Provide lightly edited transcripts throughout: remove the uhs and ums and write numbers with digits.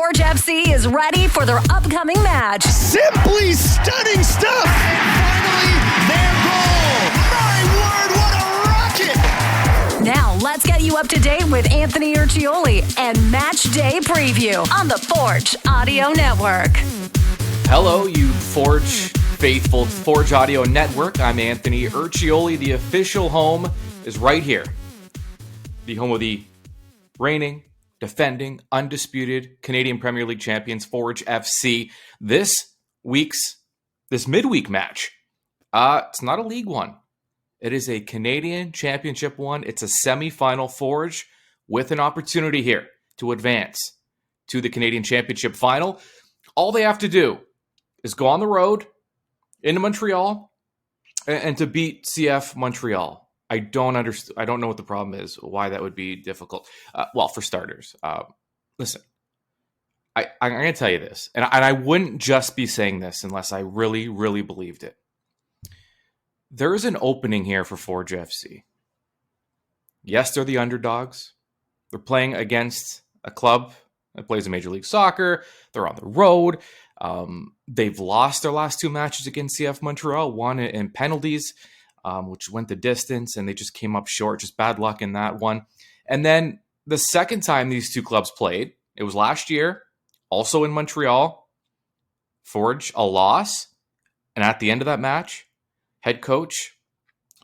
Forge FC is ready for their upcoming match. Simply stunning stuff! And finally, their goal! My word, what a rocket! Now, let's get you up to date with Anthony Urciuoli and Match Day Preview on the Forge Audio Network. Hello, you Forge faithful, Forge Audio Network. I'm Anthony Urciuoli. The official home is right here. The home of the reigning, defending, undisputed Canadian Premier League champions, Forge FC. This midweek match, it's not a league one. It is a Canadian Championship one. It's a semi-final Forge with an opportunity here to advance to the Canadian Championship final. All they have to do is go on the road into Montreal and to beat CF Montreal. I don't know what the problem is, why that would be difficult. Well, for starters, listen, I'm going to tell you this, and I wouldn't just be saying this unless I really, really believed it. There is an opening here for Forge FC. Yes, they're the underdogs. They're playing against a club that plays in Major League Soccer. They're on the road. They've lost their last two matches against CF Montreal, one in penalties, which went the distance, and they just came up short. Just bad luck in that one. And then the second time these two clubs played, it was last year, also in Montreal. Forge, a loss. And at the end of that match, head coach,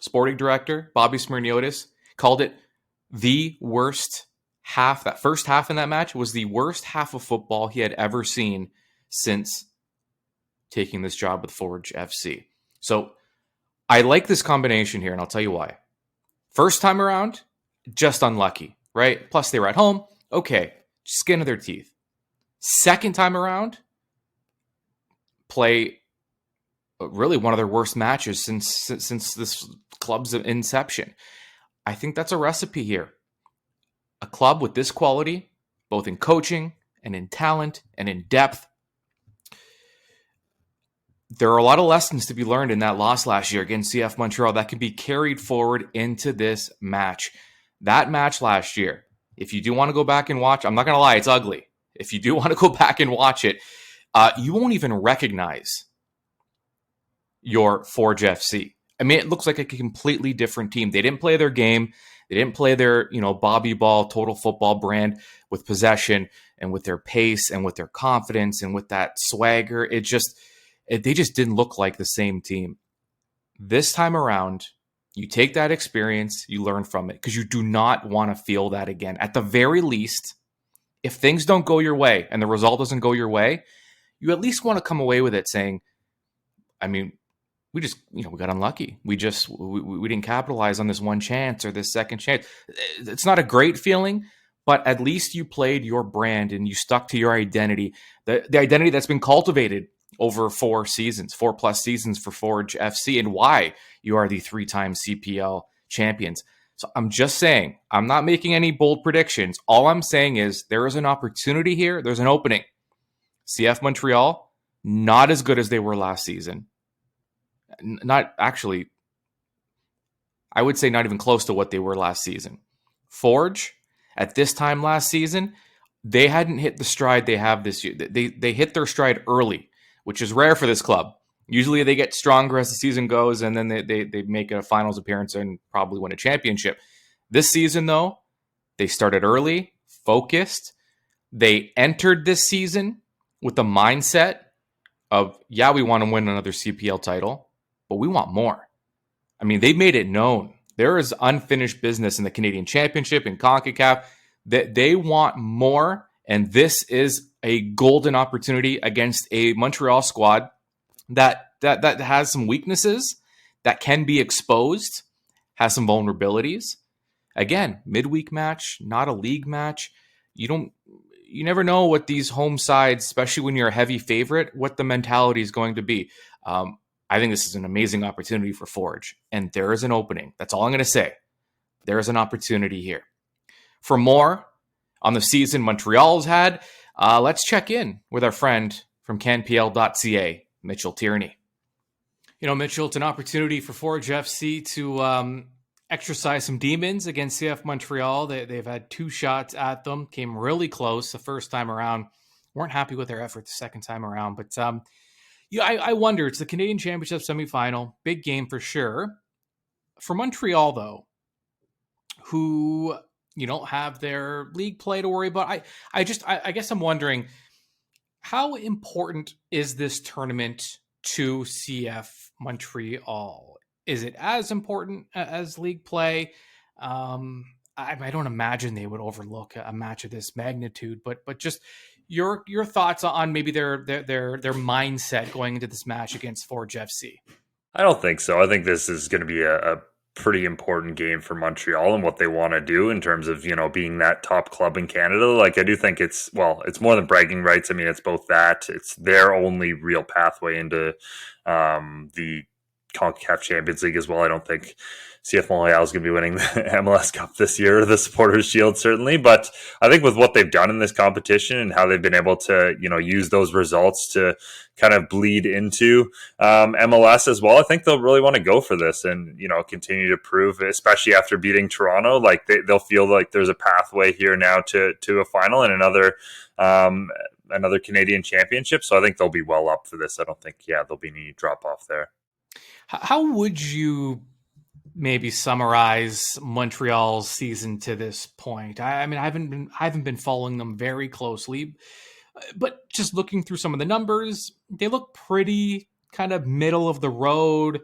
sporting director, Bobby Smirniotis, called it the worst half. That first half in that match was the worst half of football he had ever seen since taking this job with Forge FC. So I like this combination here, and I'll tell you why. First time around, just unlucky, right? Plus they were at home. Okay, skin of their teeth. Second time around, play really one of their worst matches since this club's inception. I think that's a recipe here. A club with this quality, both in coaching and in talent and in depth. There are a lot of lessons to be learned in that loss last year against CF Montreal that can be carried forward into this match. That match last year, if you do want to go back and watch, I'm not going to lie, it's ugly. If you do want to go back and watch it, you won't even recognize your Forge FC. I mean, it looks like a completely different team. They didn't play their game. They didn't play their, Bobby Ball, total football brand with possession and with their pace and with their confidence and with that swagger. They just didn't look like the same team. This time around, you take that experience, you learn from it, because you do not want to feel that again. At the very least, if things don't go your way and the result doesn't go your way, you at least want to come away with it saying, I mean, we just, we got unlucky. We didn't capitalize on this one chance or this second chance. It's not a great feeling, but at least you played your brand and you stuck to your identity, the identity that's been cultivated over 4+ seasons for Forge FC, and why you are the 3-time CPL champions. So I'm just saying, I'm not making any bold predictions. All I'm saying is there is an opportunity here. There's an opening. CF Montreal, not as good as they were last season. Not actually, I would say not even close to what they were last season. Forge, at this time last season, they hadn't hit the stride they have this year. They hit their stride early, which is rare for this club. Usually they get stronger as the season goes, and then they make a finals appearance and probably win a championship. This season, though, they started early, focused. They entered this season with the mindset of, yeah, we want to win another CPL title, but we want more. I mean, they made it known. There is unfinished business in the Canadian Championship and CONCACAF. That they want more, and this is a golden opportunity against a Montreal squad that has some weaknesses, that can be exposed, has some vulnerabilities. Again, midweek match, not a league match. You never know what these home sides, especially when you're a heavy favorite, what the mentality is going to be. I think this is an amazing opportunity for Forge, and there is an opening. That's all I'm going to say. There is an opportunity here. For more on the season Montreal's had, let's check in with our friend from CanPL.ca, Mitchell Tierney. Mitchell, it's an opportunity for Forge FC to exercise some demons against CF Montreal. They've had 2 shots at them, came really close the first time around. weren't happy with their effort the second time around. But I wonder, it's the Canadian Championship semifinal, big game for sure. For Montreal, though, who have their league play to worry about, I guess I'm wondering, how important is this tournament to CF Montreal? Is it as important as league play? I don't imagine they would overlook a match of this magnitude, but just your thoughts on maybe their mindset going into this match against Forge FC. I don't think so. I think this is going to be a pretty important game for Montreal and what they want to do in terms of, being that top club in Canada. Like, I do think it's more than bragging rights. I mean, it's both that. It's their only real pathway into the CONCACAF Champions League as well. I don't think CF Montréal is going to be winning the MLS Cup this year, or the Supporters Shield certainly. But I think with what they've done in this competition and how they've been able to, use those results to kind of bleed into MLS as well, I think they'll really want to go for this and, continue to prove, especially after beating Toronto, like they'll feel like there's a pathway here now to a final and another Canadian championship. So I think they'll be well up for this. I don't think, there'll be any drop off there. How would you maybe summarize Montreal's season to this point? I mean, I haven't been following them very closely, but just looking through some of the numbers, they look pretty kind of middle of the road,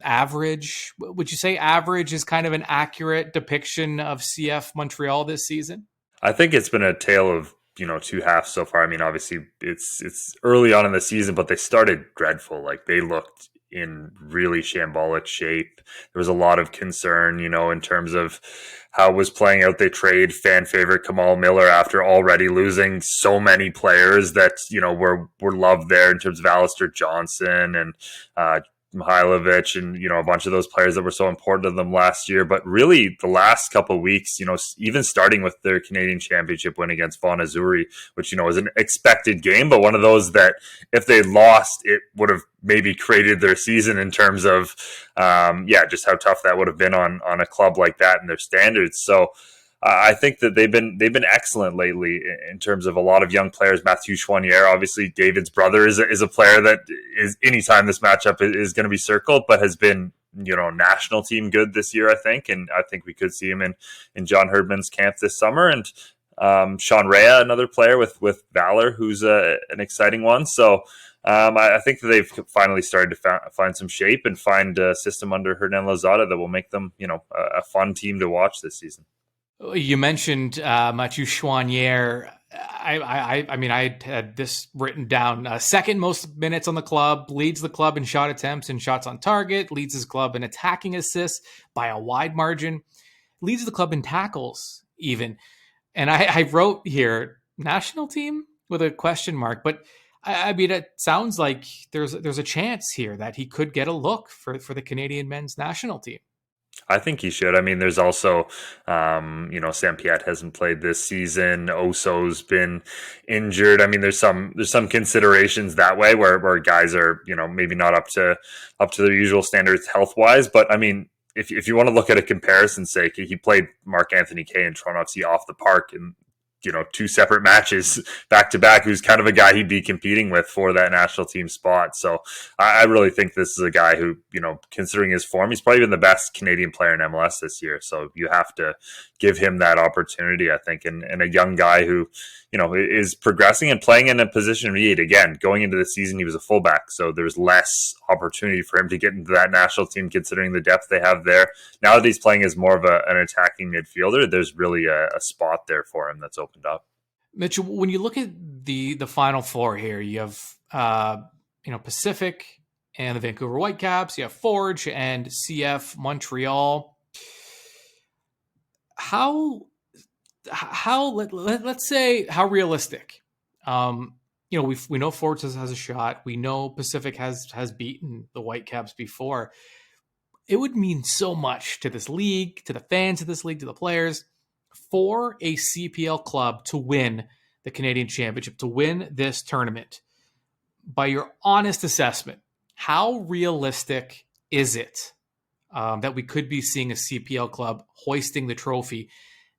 average. Would you say average is kind of an accurate depiction of CF Montreal this season? I think it's been a tale of two halves so far. I mean, obviously it's early on in the season, but they started dreadful. Like, they looked in really shambolic shape. There was a lot of concern, in terms of how it was playing out. They trade fan favorite Kamal Miller after already losing so many players that, were loved there in terms of Alistair Johnson and Mihailovic and, a bunch of those players that were so important to them last year. But really the last couple of weeks, even starting with their Canadian Championship win against Vaughan Azzurri, which, was an expected game, but one of those that if they lost, it would have maybe created their season in terms of, just how tough that would have been on a club like that and their standards. So I think that they've been excellent lately in terms of a lot of young players. Mathieu Choinière, obviously David's brother, is a player that is, anytime this matchup is going to be circled, but has been, national team good this year, I think. And I think we could see him in John Herdman's camp this summer. And Sean Rea, another player with Valor, who's an exciting one. So I think that they've finally started to find some shape and find a system under Hernan Lozada that will make them, a fun team to watch this season. You mentioned Mathieu Choinière. I mean, I had this written down. Second most minutes on the club, leads the club in shot attempts and shots on target, leads his club in attacking assists by a wide margin, leads the club in tackles even. And I wrote here, national team with a question mark. But I mean, it sounds like there's a chance here that he could get a look for the Canadian men's national team. I think he should. I mean, there's also, Sam Piet hasn't played this season. Oso's been injured. I mean, there's some considerations that way where guys are, maybe not up to their usual standards health wise. But I mean, if you want to look at a comparison's sake, he played Mark Anthony Kaye in Toronto FC off the park in, two separate matches back to back, who's kind of a guy he'd be competing with for that national team spot. So I really think this is a guy who, considering his form, he's probably been the best Canadian player in MLS this year. So you have to give him that opportunity, I think, and a young guy who, is progressing and playing in a position of need. Again, going into the season, he was a fullback, so there's less opportunity for him to get into that national team considering the depth they have there. Now that he's playing as more of an attacking midfielder, there's really a spot there for him that's opened up. Mitchell, when you look at the Final Four here, you have Pacific and the Vancouver Whitecaps, you have Forge and CF Montreal. Let's say how realistic? We know Forge has a shot. We know Pacific has beaten the Whitecaps before. It would mean so much to this league, to the fans of this league, to the players, for a CPL club to win the Canadian Championship, to win this tournament. By your honest assessment, how realistic is it that we could be seeing a CPL club hoisting the trophy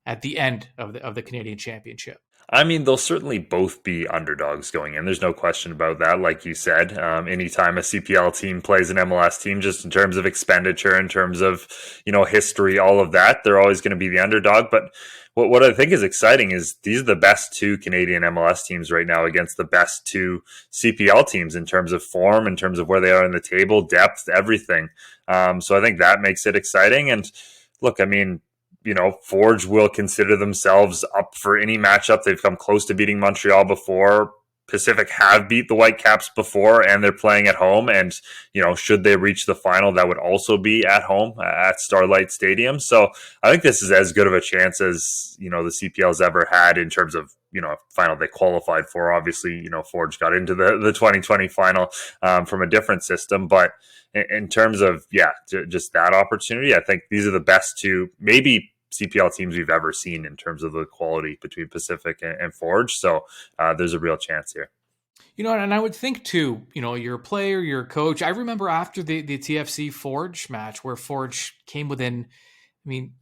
at the end of the Canadian Championship? I mean, they'll certainly both be underdogs going in. There's no question about that. Like you said, anytime a CPL team plays an MLS team, just in terms of expenditure, in terms of, history, all of that, they're always going to be the underdog. But what I think is exciting is these are the best two Canadian MLS teams right now against the best two CPL teams in terms of form, in terms of where they are in the table, depth, everything. So I think that makes it exciting. And look, I mean, Forge will consider themselves up for any matchup. They've come close to beating Montreal before. Pacific have beat the Whitecaps before, and they're playing at home. And, should they reach the final, that would also be at home at Starlight Stadium. So I think this is as good of a chance as, the CPL's ever had in terms of, final they qualified for. Obviously, Forge got into the 2020 final from a different system. But in terms of, just that opportunity, I think these are the best two, maybe CPL teams we've ever seen in terms of the quality between Pacific and Forge. So there's a real chance here. And I would think too, you're a player, you're a coach. I remember after the TFC Forge match where Forge came within,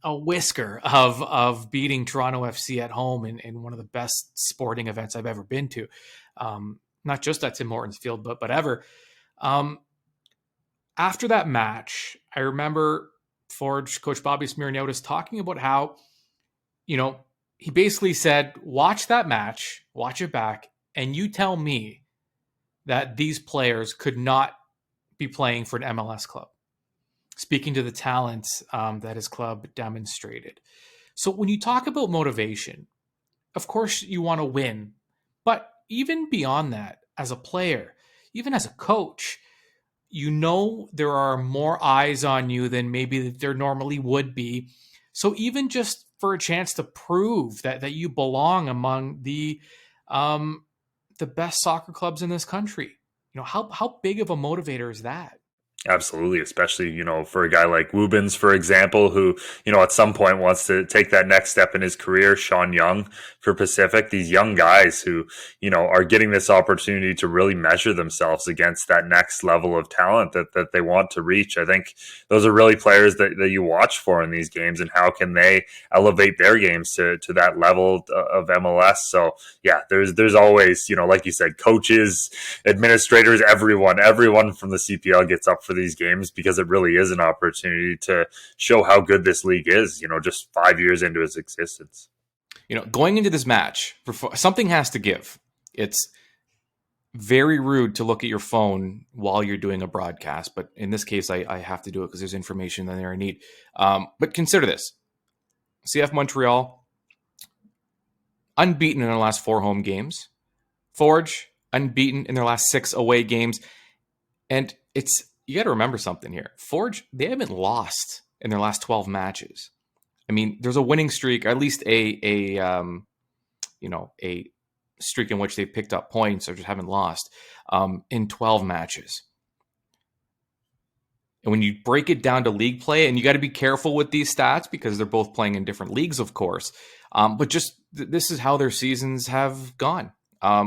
a whisker of beating Toronto FC at home in one of the best sporting events I've ever been to. Not just at Tim Hortons Field, but ever. After that match, I remember Forge coach Bobby Smirniotis talking about how, he basically said, watch that match, watch it back, and you tell me that these players could not be playing for an MLS club. Speaking to the talents that his club demonstrated. So when you talk about motivation, of course you want to win, but even beyond that, as a player, even as a coach, there are more eyes on you than maybe there normally would be. So even just for a chance to prove that you belong among the best soccer clubs in this country, how big of a motivator is that? Absolutely, especially, for a guy like Woobens, for example, who, at some point wants to take that next step in his career. Sean Young for Pacific, these young guys who, are getting this opportunity to really measure themselves against that next level of talent that they want to reach. I think those are really players that you watch for in these games, and how can they elevate their games to that level of MLS. So yeah, there's always, like you said, coaches, administrators, everyone from the CPL gets up for these games because it really is an opportunity to show how good this league is, just 5 years into its existence. Going into this match, something has to give. It's very rude to look at your phone while you're doing a broadcast, but in this case, I have to do it because there's information that I need. But consider this. CF Montreal, unbeaten in their last 4 home games. Forge, unbeaten in their last 6 away games. And you got to remember something here. Forge, they haven't lost in their last 12 matches. There's a winning streak, or at least a streak in which they picked up points or just haven't lost in 12 matches. And when you break it down to league play, and you got to be careful with these stats because they're both playing in different leagues, of course. But just this is how their seasons have gone.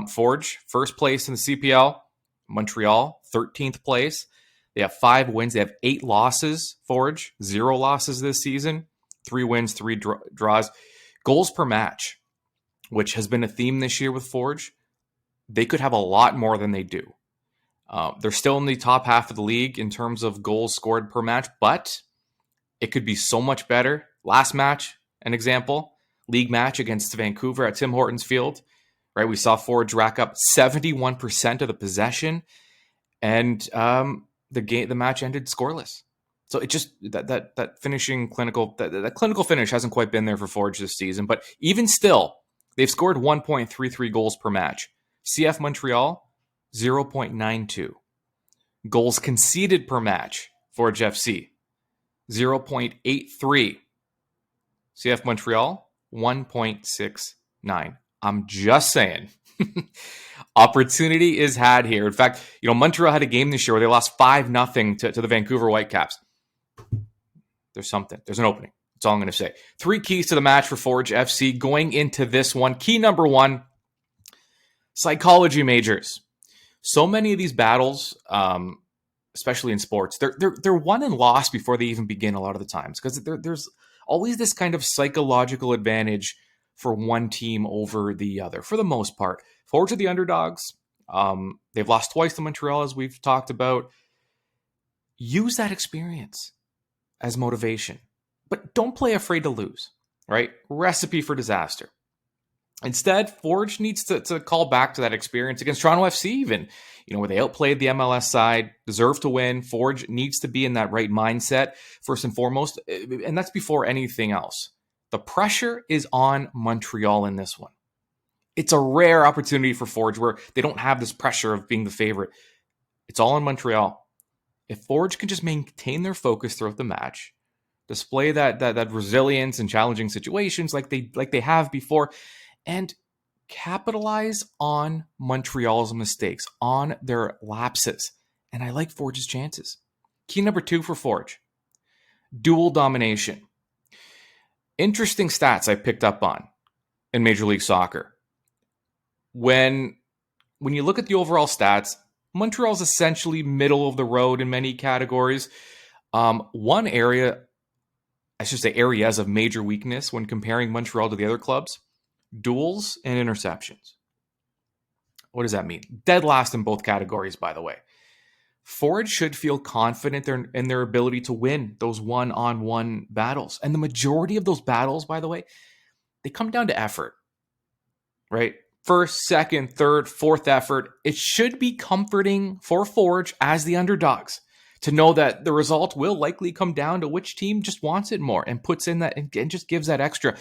Forge, first place in the CPL. Montreal, 13th place. They have 5 wins. They have 8 losses. Forge, 0 losses this season. 3 wins, 3 draws. Goals per match, which has been a theme this year with Forge. They could have a lot more than they do. They're still in the top half of the league in terms of goals scored per match, but it could be so much better. Last match, an example, league match against Vancouver at Tim Hortons Field. Right, we saw Forge rack up 71% of the possession, and the match ended scoreless. So it just that finishing that clinical finish hasn't quite been there for Forge this season. But even still, they've scored 1.33 goals per match. CF Montreal, 0.92 goals conceded per match. Forge FC, 0.83. CF Montreal, 1.69. I'm just saying. Opportunity is had here. In fact, Montreal had a game this year where they lost 5-0 to the Vancouver Whitecaps. There's something. There's an opening. That's all I'm going to say. 3 keys to the match for Forge FC going into this one. Key number 1, psychology majors. So many of these battles, especially in sports, they're won and lost before they even begin a lot of the times because there's always this kind of psychological advantage for one team over the other, for the most part. Forge are the underdogs. They've lost twice to Montreal, as we've talked about. Use that experience as motivation, but don't play afraid to lose, right? Recipe for disaster. Instead, Forge needs to call back to that experience against Toronto FC even, where they outplayed the MLS side, deserve to win. Forge needs to be in that right mindset, first and foremost, and that's before anything else. The pressure is on Montreal in this one. It's a rare opportunity for Forge where they don't have this pressure of being the favorite. It's all in Montreal. If Forge can just maintain their focus throughout the match, display that resilience in challenging situations like they have before, and capitalize on Montreal's mistakes, on their lapses. And I like Forge's chances. Key number 2 for Forge, dual domination. Interesting stats I picked up on in Major League Soccer. When you look at the overall stats, Montreal's essentially middle of the road in many categories. One area, I should say areas of major weakness when comparing Montreal to the other clubs, duels and interceptions. What does that mean? Dead last in both categories, by the way. Forge should feel confident in their ability to win those one-on-one battles. And the majority of those battles, by the way, they come down to effort, right? First, second, third, fourth effort. It should be comforting for Forge as the underdogs to know that the result will likely come down to which team just wants it more and puts in that and just gives that extra.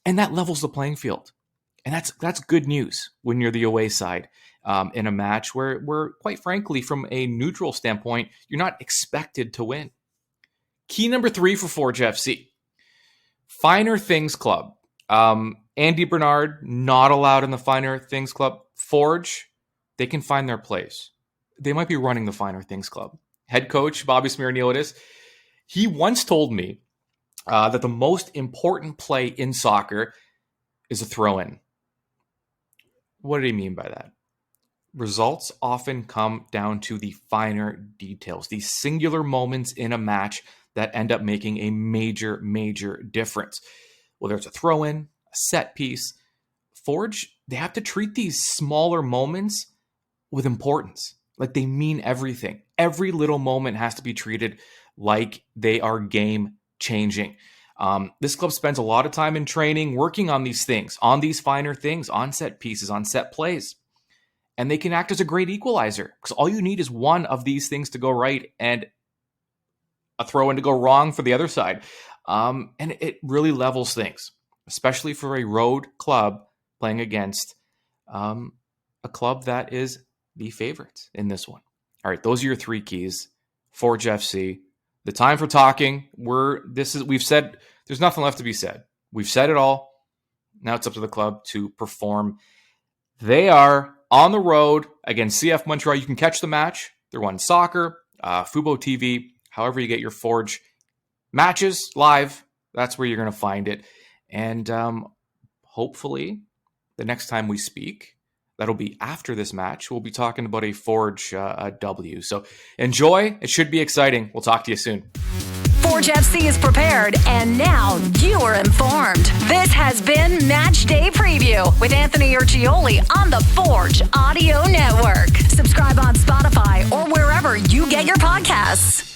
And that levels the playing field. And that's good news when you're the away side in a match where, quite frankly, from a neutral standpoint, you're not expected to win. Key number 3 for Forge FC, Finer Things Club. Andy Bernard, not allowed in the Finer Things Club. Forge, they can find their place. They might be running the Finer Things Club. Head coach Bobby Smirniodis, he once told me that the most important play in soccer is a throw-in. What did he mean by that? Results often come down to the finer details, these singular moments in a match that end up making a major, major difference. Whether it's a throw-in, a set piece, Forge, they have to treat these smaller moments with importance. Like they mean everything. Every little moment has to be treated like they are game changing. This club spends a lot of time in training working on these things, on these finer things, on set pieces, on set plays. And they can act as a great equalizer because all you need is one of these things to go right and a throw-in to go wrong for the other side. And it really levels things, especially for a road club playing against a club that is the favorite in this one. All right, those are your 3 keys. Forge FC. The time for talking. We've said there's nothing left to be said. We've said it all. Now it's up to the club to perform. They are on the road against CF Montreal. You can catch the match. They're on Soccer, Fubo TV, however you get your Forge matches live. That's where you're going to find it. And hopefully the next time we speak, that'll be after this match, we'll be talking about a Forge W. So enjoy. It should be exciting. We'll talk to you soon. Forge FC is prepared, and now you are informed. This has been Match Day Preview with Anthony Urciuoli on the Forge Audio Network. Subscribe on Spotify or wherever you get your podcasts.